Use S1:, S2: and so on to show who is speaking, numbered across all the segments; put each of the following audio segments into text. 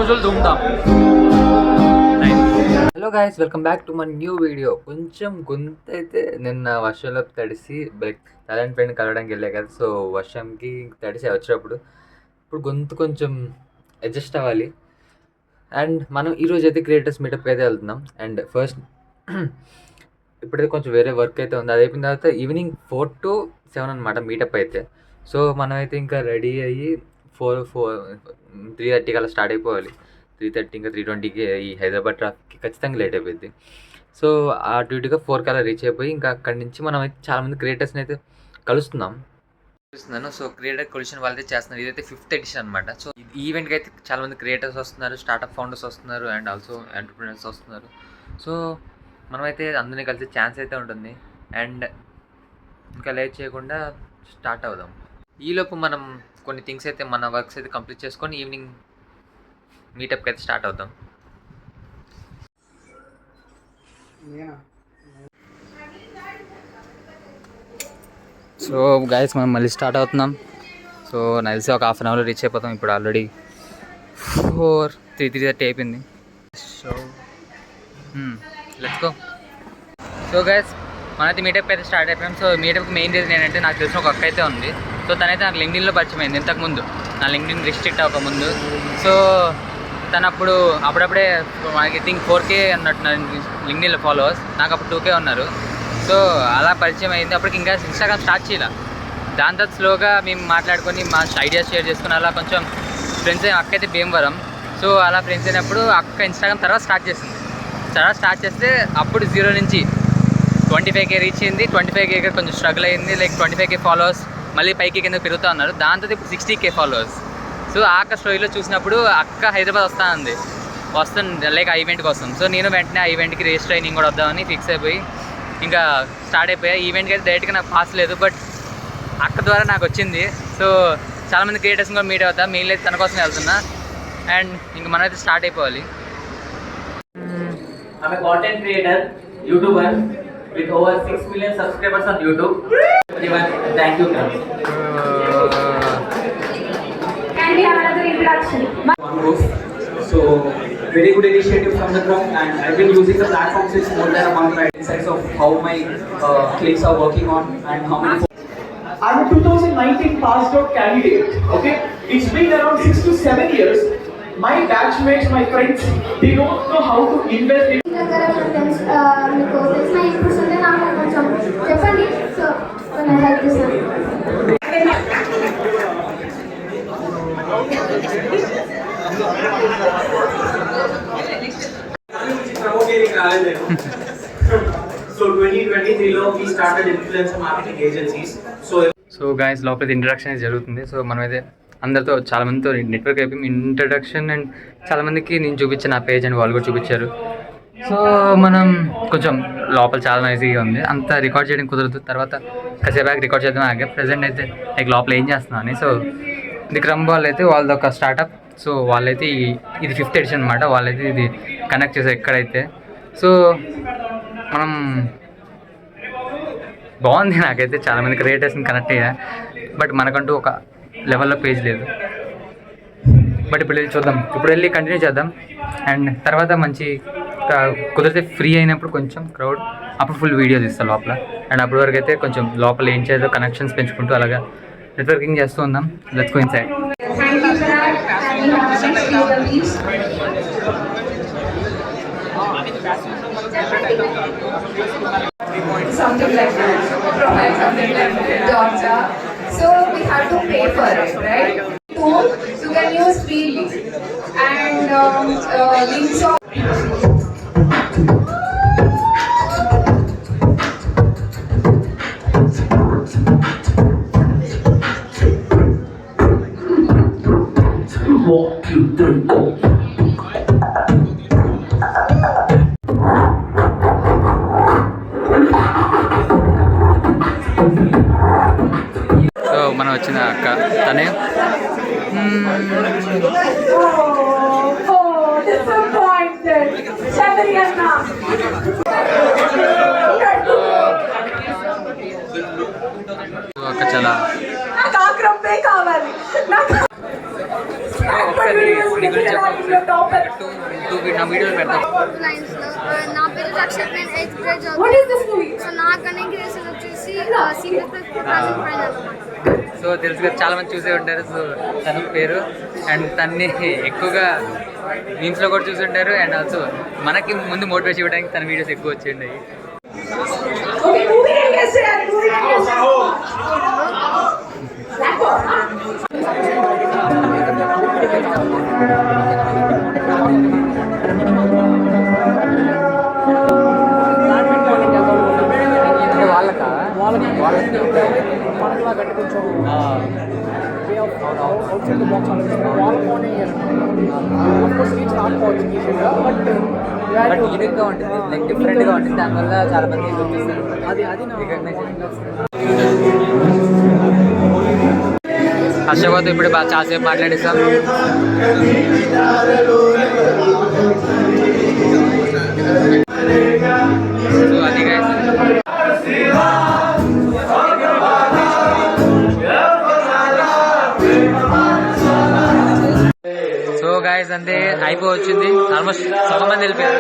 S1: రోజులు దుమ్దాం. Hello guys, welcome back to my new video. కొంచెం గొంతు అయితే నిన్న వర్షంలో తడిసి టాలెంట్ ఫ్రెండ్ కలవడానికి వెళ్ళా కదా, సో వర్షంకి తడిసి వచ్చేటప్పుడు ఇప్పుడు గొంతు కొంచెం అడ్జస్ట్ అవ్వాలి. అండ్ మనం ఈరోజు అయితే క్రియేటర్స్ మీటప్కి అయితే వెళ్తున్నాం. అండ్ ఫస్ట్ ఇప్పుడైతే కొంచెం వేరే వర్క్ అయితే ఉంది, అది అయిపోయిన తర్వాత ఈవినింగ్ 4 to 7 అనమాట మీటప్ అయితే. సో మనమైతే ఇంకా రెడీ అయ్యి 3:30 అలా స్టార్ట్ అయిపోవాలి. 3:30 ఇంకా 3:20కి ఈ హైదరాబాద్ ట్రాఫిక్కి ఖచ్చితంగా లేట్ అయిపోయింది. సో ఆ డ్యూటీగా 4కి అలా రీచ్ అయిపోయి ఇంకా అక్కడి నుంచి మనం అయితే చాలామంది క్రియేటర్స్ని అయితే కలుస్తున్నాను. సో క్రియేటర్ కొలిషన్ వాళ్ళైతే చేస్తున్నారు. ఇదైతే 5th ఎడిషన్ అనమాట. సో ఈ ఈవెంట్కి అయితే చాలామంది క్రియేటర్స్ వస్తున్నారు, స్టార్ట్అప్ ఫౌండర్స్ వస్తున్నారు, అండ్ ఆల్సో ఎంటర్ప్రినర్స్ వస్తున్నారు. సో మనమైతే అందరినీ కలిసే ఛాన్స్ అయితే ఉంటుంది. అండ్ ఇంకా లేట్ చేయకుండా స్టార్ట్ అవుదాం. ఈలోపు మనం కొన్ని థింగ్స్ అయితే మన వర్క్స్ అయితే కంప్లీట్ చేసుకొని ఈవినింగ్ మీటప్కి అయితే స్టార్ట్ అవుతాం. సో గైస్, మనం మళ్ళీ స్టార్ట్ అవుతున్నాం. సో నాకు తెలిసి ఒక హాఫ్ అన్ అవర్లో రీచ్ అయిపోతాం. ఇప్పుడు ఆల్రెడీ 3:30 అయిపోయింది. So let's go. So guys, మనైతే మీటప్ అయితే స్టార్ట్ అయిపోయాం. సో మీటప్కి మెయిన్ రీజన్ ఏంటంటే, నాకు తెలిసిన ఒక అక్క అయితే ఉంది. సో తనైతే నాకు లింక్డ్ఇన్లో పరిచయం అయింది ఇంతకుముందు, నా లింక్డ్ఇన్ రిస్ట్రిక్ట్ అవ్వకముందు. సో తను అప్పుడప్పుడే మనకి థింక్ 4K అన్నట్టు లింక్డ్ఇన్లో ఫాలోవర్స్, నాకు అప్పుడు 2K ఉన్నారు. సో అలా పరిచయం అయింది. అప్పటికి ఇంకా ఇన్స్టాగ్రామ్ స్టార్ట్ చేయాలి. దాని తర్వాత స్లోగా మేము మాట్లాడుకొని మా ఐడియాస్ షేర్ చేసుకుని అలా కొంచెం ఫ్రెండ్స్. అక్క అయితే భీమవరం. సో అలా ఫ్రెండ్స్ అయినప్పుడు అక్క ఇన్స్టాగ్రామ్ తర్వాత స్టార్ట్ చేస్తే అప్పుడు 0 నుంచి 25K రీచ్ అయింది. 25K కొంచెం స్ట్రగుల్ అయింది, లైక్ 25K ఫాలోవర్స్ మళ్ళీ పైకి కింద పెరుగుతూ ఉన్నారు. దాంతో ఇప్పుడు 60K ఫాలోవర్స్. సో ఆ అక్క స్టోరీలో చూసినప్పుడు అక్క హైదరాబాద్ వస్తాను లైక్ ఆ ఈవెంట్ కోసం. సో నేను వెంటనే ఆ ఈవెంట్కి రిజిస్టర్ అయ్యి నేను కూడా వద్దామని ఫిక్స్ అయిపోయి ఇంకా స్టార్ట్ అయిపోయా. ఈవెంట్కి అయితే డైరెక్ట్గా నాకు పాస్ లేదు, బట్ అక్క ద్వారా నాకు వచ్చింది. సో చాలామంది క్రియేటర్స్ కూడా మీట్ అవుతా, మెయిన్ అయితే తన కోసం వెళ్తున్నా. అండ్ ఇంకా మనం అయితే స్టార్ట్ అయిపోవాలి.
S2: I'm a content creator, YouTuber with over 6 million subscribers on YouTube. Everyone, thank you, Kram.
S3: Can we have another introduction?
S2: So, very good initiative from the Kram, and I've been using the platform since more than a month. Right, insights of how my clips are working on and how many. I'm a 2019 passed out candidate. Okay, it's been around 6 to 7 years. My batchmates, my friends, they don't know how to invest in.
S3: మీకు తెలిసిన inputs ఉంటే నాకు కొంచెం చెప్పండి. So నేను help చేస్తాను.
S2: So 2023 we started influencer marketing agencies.
S1: So guys, లోపల introduction అయితే జరుగుతుంది. సో మనమైతే అందరితో చాలామందితో నెట్వర్క్ అయిపోయి ఇంట్రడక్షన్, అండ్ చాలామందికి నేను చూపించాను నా పేజ్ అని వాళ్ళు కూడా చూపించారు. సో మనం కొంచెం లోపల చాలా నైజీగా ఉంది, అంత రికార్డ్ చేయడం కుదరదు. తర్వాత కాసేపు రికార్డ్ చేద్దాం ఆగే. ప్రజెంట్ అయితే లైక్ లోపల ఏం చేస్తున్నాను అని. సో ఇది క్రమ్ వాళ్ళు అయితే వాళ్ళది ఒక స్టార్టప్. సో వాళ్ళైతే ఇది 5th ఎడిషన్ అనమాట. వాళ్ళైతే ఇది కనెక్ట్ చేశారు ఎక్కడైతే. సో మనం బాగుంది, నాకైతే చాలామంది క్రియేటర్స్ని కనెక్ట్ అయ్యా, బట్ మనకంటూ ఒక లెవెల్లో పేజ్ లేదు. బట్ ఇప్పుడు వెళ్ళి చూద్దాం, ఇప్పుడు వెళ్ళి కంటిన్యూ చేద్దాం. అండ్ తర్వాత మంచి కుదిరితే ఫ్రీ అయినప్పుడు కొంచెం క్రౌడ్, అప్పుడు ఫుల్ వీడియో తీస్తాం లోపల. అండ్ అప్పటి వరకు అయితే కొంచెం లోపల ఏం చేద్దాం, కనెక్షన్స్ పెంచుకుంటూ అలాగా నెట్వర్కింగ్ చేస్తూ ఉందాం. Let's go inside.
S3: Something like that. Provide something like doctor. So we have to pay for it, right? Tool you can use freely, and links of.
S2: Walk you through.
S1: So మనం వచ్చిన అక్క తనే. అక్క చాలా
S3: కావాలి.
S1: నీ గురించి చెప్పు. నా వీడియోలు పెడతాం.
S4: లైన్స్ లో నా పేరు రక్షిత్, నేను 8th grade
S3: What is this movie?
S4: So నా కన్నింగ్ క్రియేషన్ వచ్చేసి సీక్రెట్ పైన అన్నమాట.
S1: సో తెలుసు కదా, చాలా మంది చూసే ఉంటారు. సో తన పేరు అండ్ తన్ని ఎక్కువగా మీమ్స్లో కూడా చూసి ఉంటారు. అండ్ ఆల్సో మనకి ముందు మోటివేషన్ ఇవ్వడానికి తన వీడియోస్ ఎక్కువ వచ్చేయండి.
S3: Okay, moving on, yes, sir. Moving on, yes, sir.
S1: But యూనిక్గా ఉంటుంది, లైక్ డిఫరెంట్గా ఉంటుంది. దానివల్ల చాలా మంది చూపిస్తారు. హర్షబాద్ ఇప్పుడు బాగా చాలాసేపు మాట్లాడేసాం. సో అది guys. సో గాయస్ అంతే అయిపోవచ్చింది. ఆల్మోస్ట్ సగం మంది వెళ్ళిపోయారు.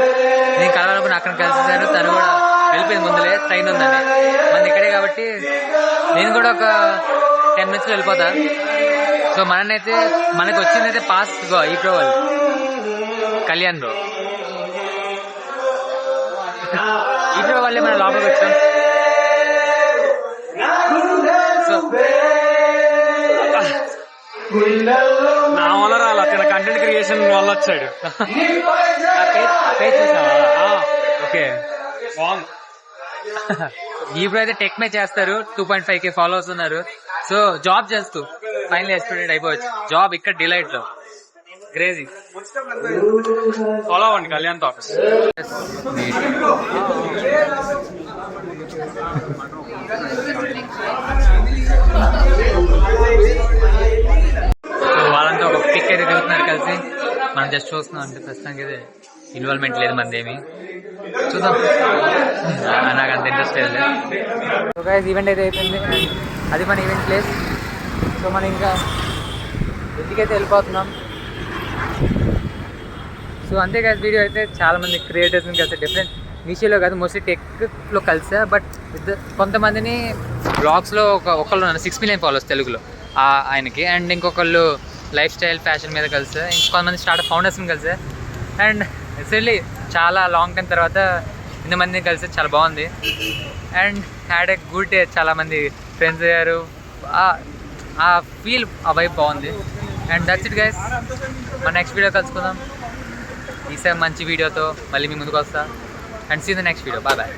S1: నేను కలవాలనుకుని అక్కడ కలిసేసాను. తను కూడా వెళ్ళిపోయింది ముందులే, ట్రైన్ ఉందని. మంది ఇక్కడే కాబట్టి నేను కూడా ఒక 10 minutes వెళ్ళిపోతా. సో మననైతే మనకు వచ్చిందైతే పాస్ ఈ ప్రో వాళ్ళు కళ్యాణ్ బ్రో. ఈ ప్రో వాళ్ళే మన లోపలికి వచ్చాం. సో
S5: నా వల్ల రాలి అక్కడ కంటెంట్ క్రియేషన్ వల్ల వచ్చాడు.
S1: ఓకే,
S5: బాగుంది.
S1: ఇప్పుడు అయితే టెక్ మే చేస్తారు. 2.5K ఫాలోవర్స్ ఉన్నారు. సో జాబ్ చేస్తూ ఫైనల్ ఎక్స్పీరియన్స్ అయిపోవచ్చు. జాబ్ ఇక్కడ డిలైట్ లో క్రేజీ.
S5: ఫాలో అవ్వండి కళ్యాణ్ టాక్స్.
S1: సో వాళ్ళంతా ఒక పిక్ అయితే దిగుతున్నారు కలిసి. మనం జస్ట్ చూస్తున్నాం. అంటే ప్రస్తుతానికి అయితే ఇన్వాల్వ్మెంట్ లేదు మనదేమి. చూద్దాం, నాకు అంత ఇంట్రెస్ట్ లేదు. సో గైస్ ఈవెంట్ అయితే అయిపోయింది. అది మన ఈవెంట్ ప్లేస్. సో మనం ఇంకా ఇంటికైతే వెళ్ళిపోతున్నాం. సో అంతే గైస్, వీడియో అయితే చాలా మంది క్రియేటర్స్ని కలిసి డిఫరెంట్ విషయంలో కాదు, మోస్ట్లీ టెక్లో కలిసా. బట్ కొంతమందిని బ్లాగ్స్లో ఒకళ్ళు 6 million ఫాలోవర్స్ తెలుగులో ఆయనకి. అండ్ ఇంకొకళ్ళు లైఫ్ స్టైల్ ఫ్యాషన్ మీద కలిసా. ఇంకొంతమంది స్టార్ట్అప్ ఫౌండర్స్ని కలిసా. అండ్ ఎస్పెషల్లీ చాలా లాంగ్ టైం తర్వాత ఇంతమందిని కలిసి చాలా బాగుంది. And had a good day. చాలామంది ఫ్రెండ్స్ అయ్యారు. ఆ ఫీల్, ఆ వైబ్ బాగుంది. And that's it guys. మన నెక్స్ట్ వీడియో కలుసుకుందాం. ఈసారి మంచి వీడియోతో మళ్ళీ మీ ముందుకు వస్తా. And see the next video. Bye bye.